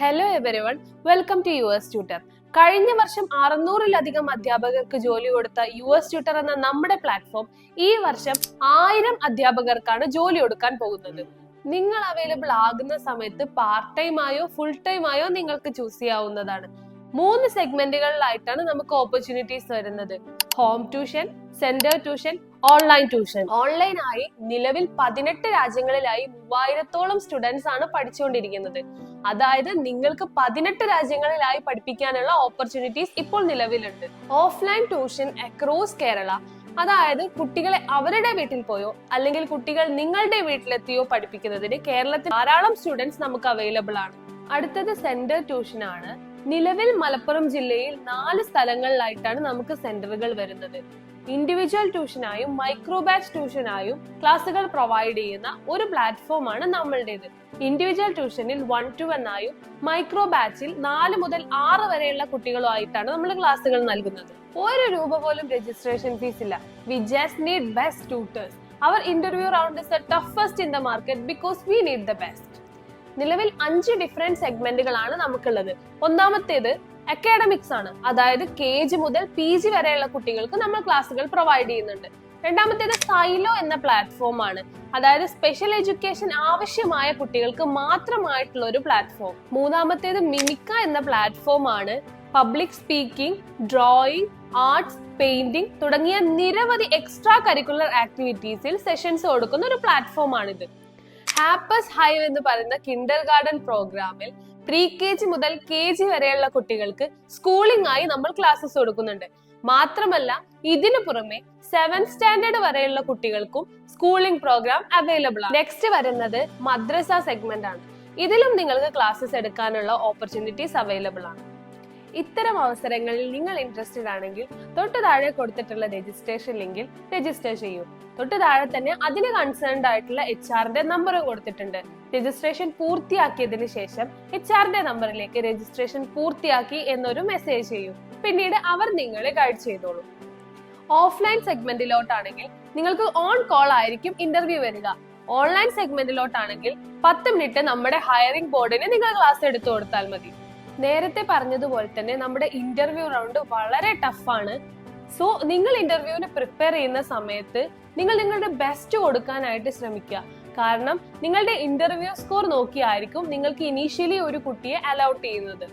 Hello everyone, welcome to US tutor. കഴിഞ്ഞ വർഷം 600-ലധികം അധ്യാപകർക്ക് ജോലി കൊടുത്ത യുഎസ് ട്യൂട്ടർ എന്ന നമ്മുടെ പ്ലാറ്റ്ഫോം ഈ വർഷം 1000 അധ്യാപകർക്കാണ് ജോലി കൊടുക്കാൻ പോകുന്നത്. നിങ്ങൾ അവൈലബിൾ ആകുന്ന സമയത്ത് പാർട്ട് ടൈം ആയോ ഫുൾ ടൈം ആയോ നിങ്ങൾക്ക് ചൂസ് ചെയ്യാവുന്നതാണ്. 3 സെഗ്മെന്റുകളിലായിട്ടാണ് നമുക്ക് ഓപ്പർച്യൂണിറ്റീസ് വരുന്നത്: home tuition, centre tuition, online tuition. ഓൺലൈനായി നിലവിൽ 18 രാജ്യങ്ങളിലായി 3000-ഓളം സ്റ്റുഡൻസ് ആണ് പഠിച്ചുകൊണ്ടിരിക്കുന്നത്. അതായത് നിങ്ങൾക്ക് 18 രാജ്യങ്ങളിലായി പഠിപ്പിക്കാനുള്ള ഓപ്പർച്യൂണിറ്റീസ് ഇപ്പോൾ നിലവിലുണ്ട്. ഓഫ്ലൈൻ ട്യൂഷൻ അക്രോസ് കേരള, അതായത് കുട്ടികളെ അവരുടെ വീട്ടിൽ പോയോ അല്ലെങ്കിൽ കുട്ടികൾ നിങ്ങളുടെ വീട്ടിലെത്തിയോ പഠിപ്പിക്കുന്നതിന് കേരളത്തിൽ ധാരാളം സ്റ്റുഡൻസ് നമുക്ക് അവൈലബിൾ ആണ്. അടുത്തത് സെന്റർ ട്യൂഷൻ ആണ്. നിലവിൽ മലപ്പുറം ജില്ലയിൽ 4 സ്ഥലങ്ങളിലായിട്ടാണ് നമുക്ക് സെന്ററുകൾ വരുന്നത്. ഇൻഡിവിജ്വൽ ട്യൂഷനായും മൈക്രോ ബാച്ച് ട്യൂഷനായും ക്ലാസുകൾ പ്രൊവൈഡ് ചെയ്യുന്ന ഒരു പ്ലാറ്റ്ഫോം ആണ് നമ്മളുടേത്. ഇൻഡിവിജ്വൽ ട്യൂഷനിൽ 1 to 1 ആയും മൈക്രോ ബാച്ചിൽ 4 മുതൽ 6 വരെയുള്ള കുട്ടികളുമായിട്ടാണ് നമ്മൾ ക്ലാസുകൾ നൽകുന്നത്. 1 രൂപ പോലും രജിസ്ട്രേഷൻ ഫീസ് ഇല്ല. We just need best tutors. അവർ interview round is the toughest in the market because we need the best. നിലവിൽ 5 ഡിഫറെന്റ് സെഗ്മെന്റുകളാണ് നമുക്കുള്ളത്. ഒന്നാമത്തേത് അക്കാഡമിക്സ് ആണ്, അതായത് KG മുതൽ PG വരെയുള്ള കുട്ടികൾക്ക് നമ്മൾ ക്ലാസുകൾ പ്രൊവൈഡ് ചെയ്യുന്നുണ്ട്. രണ്ടാമത്തേത് സൈലോ എന്ന പ്ലാറ്റ്ഫോം ആണ്, അതായത് സ്പെഷ്യൽ എഡ്യൂക്കേഷൻ ആവശ്യമായ കുട്ടികൾക്ക് മാത്രമായിട്ടുള്ള ഒരു പ്ലാറ്റ്ഫോം. മൂന്നാമത്തേത് മിമിക്ക എന്ന പ്ലാറ്റ്ഫോം ആണ്. Public speaking, drawing, arts, painting തുടങ്ങിയ നിരവധി എക്സ്ട്രാ കരിക്കുലർ ആക്ടിവിറ്റീസിൽ സെഷൻസ് കൊടുക്കുന്ന ഒരു പ്ലാറ്റ്ഫോം ആണിത്. ഹാപ്പസ് ഹൈവ് എന്ന് പറയുന്ന കിൻഡർ ഗാർഡൻ പ്രോഗ്രാമിൽ pre-KG മുതൽ KG വരെയുള്ള കുട്ടികൾക്ക് സ്കൂളിംഗ് ആയി നമ്മൾ ക്ലാസ്സസ് കൊടുക്കുന്നുണ്ട്. മാത്രമല്ല ഇതിനു പുറമെ 7th സ്റ്റാൻഡേർഡ് വരെയുള്ള കുട്ടികൾക്കും സ്കൂളിംഗ് പ്രോഗ്രാം അവൈലബിൾ ആണ്. നെക്സ്റ്റ് വരുന്നത് മദ്രസ സെഗ്മെന്റ് ആണ്. ഇതിലും നിങ്ങൾക്ക് ക്ലാസ്സസ് എടുക്കാനുള്ള ഓപ്പർച്യൂണിറ്റീസ് അവൈലബിൾ ആണ്. ഇത്തരം അവസരങ്ങളിൽ നിങ്ങൾ ഇൻട്രസ്റ്റഡ് ആണെങ്കിൽ തൊട്ട് താഴെ കൊടുത്തിട്ടുള്ള രജിസ്ട്രേഷൻ ലിങ്കിൽ രജിസ്റ്റർ ചെയ്യൂ. തൊട്ട് താഴെ തന്നെ അതിന് കൺസേൺഡ് ആയിട്ടുള്ള HR-ന്റെ നമ്പറും കൊടുത്തിട്ടുണ്ട്. രജിസ്ട്രേഷൻ പൂർത്തിയാക്കിയതിനു ശേഷം HR-ന്റെ നമ്പറിലേക്ക് രജിസ്ട്രേഷൻ പൂർത്തിയാക്കി എന്നൊരു മെസ്സേജ് ചെയ്യൂ. പിന്നീട് അവർ നിങ്ങളെ ഗൈഡ് ചെയ്തോളൂ. ഓഫ്ലൈൻ സെഗ്മെന്റിലോട്ടാണെങ്കിൽ നിങ്ങൾക്ക് ഓൺ കോൾ ആയിരിക്കും ഇന്റർവ്യൂ വരിക. ഓൺലൈൻ സെഗ്മെന്റിലോട്ടാണെങ്കിൽ 10 മിനിറ്റ് നമ്മുടെ ഹയറിംഗ് ബോർഡിന് നിങ്ങൾ ക്ലാസ് എടുത്തു കൊടുത്താൽ മതി. നേരത്തെ പറഞ്ഞതുപോലെ തന്നെ നമ്മുടെ ഇന്റർവ്യൂ റൗണ്ട് വളരെ ടഫാണ്. സോ നിങ്ങൾ ഇന്റർവ്യൂവിന് പ്രിപ്പയർ ചെയ്യുന്ന സമയത്ത് നിങ്ങൾ നിങ്ങളുടെ ബെസ്റ്റ് കൊടുക്കാനായിട്ട് ശ്രമിക്കുക. കാരണം നിങ്ങളുടെ ഇന്റർവ്യൂ സ്കോർ നോക്കിയായിരിക്കും നിങ്ങൾക്ക് ഇനീഷ്യലി ഒരു കുട്ടിയെ അലൗട്ട് ചെയ്യുന്നത്.